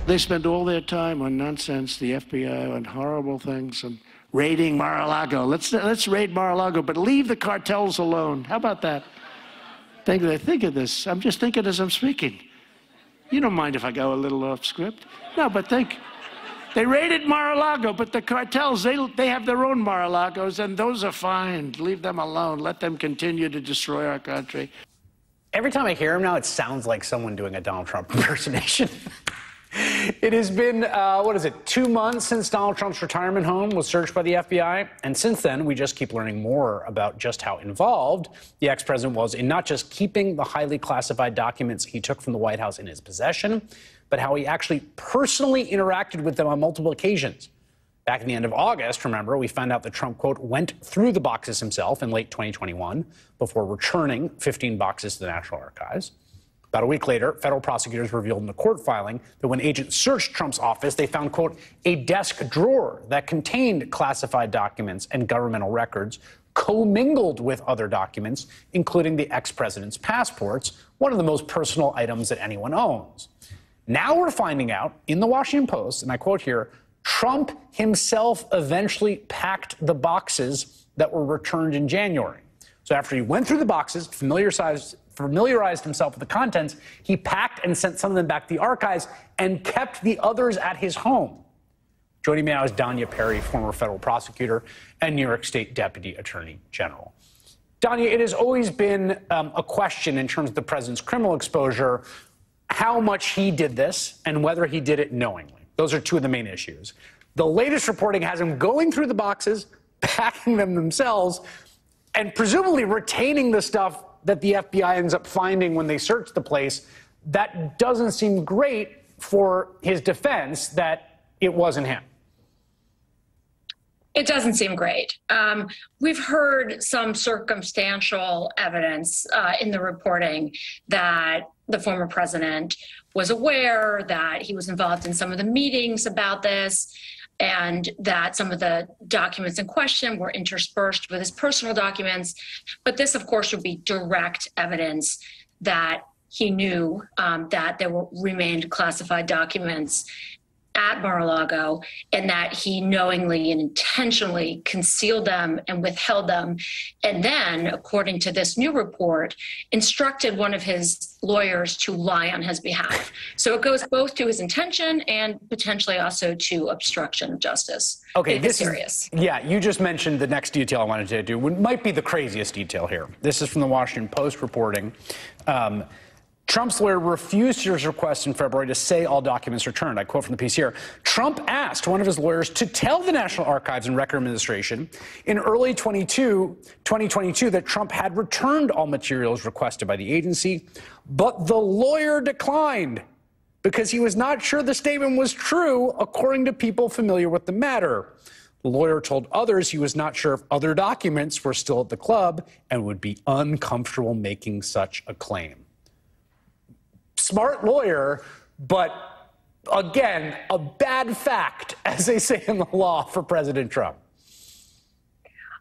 They spend all their time on nonsense, the FBI, on horrible things, and raiding Mar-a-Lago. Let's raid Mar-a-Lago, but leave the cartels alone. How about that? Think of this. I'm just thinking as I'm speaking. You don't mind if I go a little off script? No, but think. They raided Mar-a-Lago, but the cartels, they have their own Mar-a-Lagos, and those are fine. Leave them alone. Let them continue to destroy our country. Every time I hear him now, it sounds like someone doing a Donald Trump impersonation. It has been, 2 months since Donald Trump's retirement home was searched by the FBI. And since then, we just keep learning more about just how involved the ex-president was in not just keeping the highly classified documents he took from the White House in his possession, but how he actually personally interacted with them on multiple occasions. Back in the end of August, remember, we found out that Trump, quote, went through the boxes himself in late 2021 before returning 15 boxes to the National Archives. About a week later, federal prosecutors revealed in a court filing that when agents searched Trump's office, they found, quote, a desk drawer that contained classified documents and governmental records commingled with other documents, including the ex-president's passports, one of the most personal items that anyone owns. Now we're finding out in the Washington Post, and I quote here, Trump himself eventually packed the boxes that were returned in January. So after he went through the boxes, familiarized himself with the contents, he packed and sent some of them back to the archives and kept the others at his home. Joining me now is Danya Perry, former federal prosecutor and New York State Deputy Attorney General. Danya, it has always been a question in terms of the president's criminal exposure, how much he did this and whether he did it knowingly. Those are two of the main issues. The latest reporting has him going through the boxes, packing them themselves, and presumably retaining the stuff that the FBI ends up finding when they search the place. That doesn't seem great for his defense that it wasn't him. It doesn't seem great. We've heard some circumstantial evidence in the reporting that the former president was aware that he was involved in some of the meetings about this, and that some of the documents in question were interspersed with his personal documents. But this, of course, would be direct evidence that he knew that there remained classified documents at Mar-a-Lago, and that he knowingly and intentionally concealed them and withheld them. And then, according to this new report, instructed one of his lawyers to lie on his behalf. So it goes both to his intention and potentially also to obstruction of justice. Okay, this is serious. Yeah, you just mentioned the next detail I wanted to do. What might be the craziest detail here. This is from the Washington Post reporting. Trump's lawyer refused his request in February to say all documents returned. I quote from the piece here. Trump asked one of his lawyers to tell the National Archives and Record Administration in early 2022 that Trump had returned all materials requested by the agency, but the lawyer declined because he was not sure the statement was true, according to people familiar with the matter. The lawyer told others he was not sure if other documents were still at the club and would be uncomfortable making such a claim. Smart lawyer, but again, a bad fact, as they say in the law, for President Trump.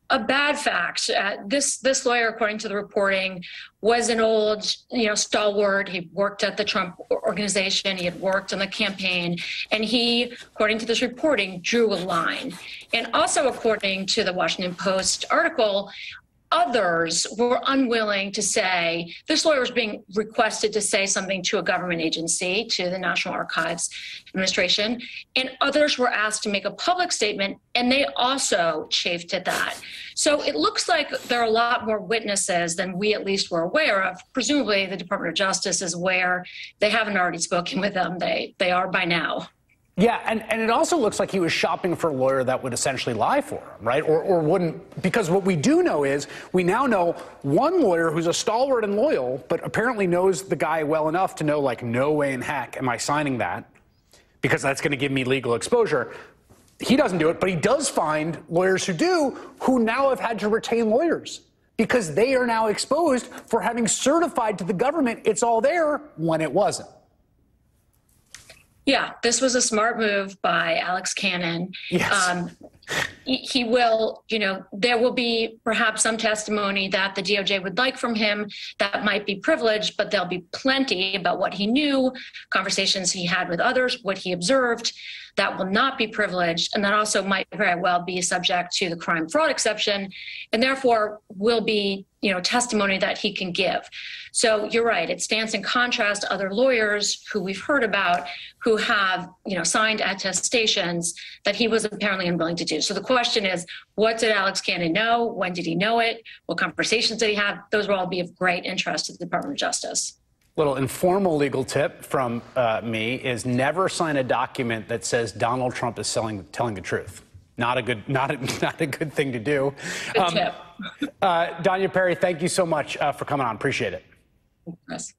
A bad fact. This lawyer, according to the reporting, was an old, stalwart. He worked at the Trump organization. He had worked on the campaign, and he, according to this reporting, drew a line. And also, according to the Washington Post article, others were unwilling to say, this lawyer was being requested to say something to a government agency, to the National Archives Administration, and others were asked to make a public statement, and they also chafed at that. So it looks like there are a lot more witnesses than we at least were aware of. Presumably the Department of Justice is aware. They haven't already spoken with them. They are by now. Yeah, and it also looks like he was shopping for a lawyer that would essentially lie for him, right? Or wouldn't, because what we do know is, we now know one lawyer who's a stalwart and loyal, but apparently knows the guy well enough to know, like, no way in heck am I signing that, because that's going to give me legal exposure. He doesn't do it, but he does find lawyers who do, who now have had to retain lawyers, because they are now exposed for having certified to the government it's all there when it wasn't. Yeah, this was a smart move by Alex Cannon. Yes. he will, there will be perhaps some testimony that the DOJ would like from him that might be privileged, but there'll be plenty about what he knew, conversations he had with others, what he observed, that will not be privileged. And that also might very well be subject to the crime fraud exception, and therefore will be, testimony that he can give. So you're right. It stands in contrast to other lawyers who we've heard about who have, signed attestations that he was apparently unwilling to do. So the question is, what did Alex Cannon know? When did he know it? What conversations did he have? Those will all be of great interest to the Department of Justice. Little informal legal tip from me is never sign a document that says Donald Trump is telling the truth. Not a good thing to do. Good tip. Danya Perry, thank you so much for coming on. Appreciate it. Yes.